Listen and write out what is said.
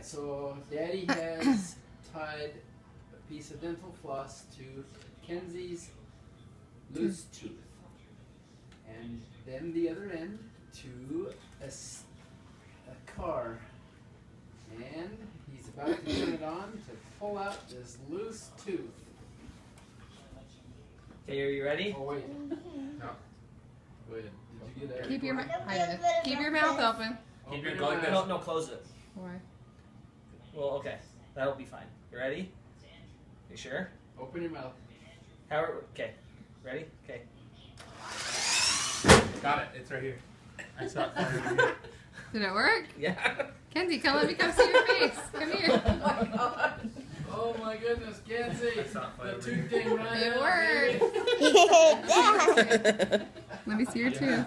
Alright, so Daddy has tied a piece of dental floss to Kenzie's loose tooth. And then the other end to a car. And he's about to turn it on to pull out this loose tooth. Okay, are you ready? Oh, wait. No. Go ahead. Did you get that? Keep your, recording? keep your mouth open. Keep your Open going. your mouth. No, close it. Why? Well, okay. That'll be fine. You ready? You sure? Open your mouth. Okay. Ready? Okay. Got it. It's right here. I saw it right here. Did it work? Yeah. Kenzie, come let me come see your face. Come here. Oh my god. Oh my goodness, Kenzie! That's not The funny. tooth came right It out, baby. Let me see your tooth.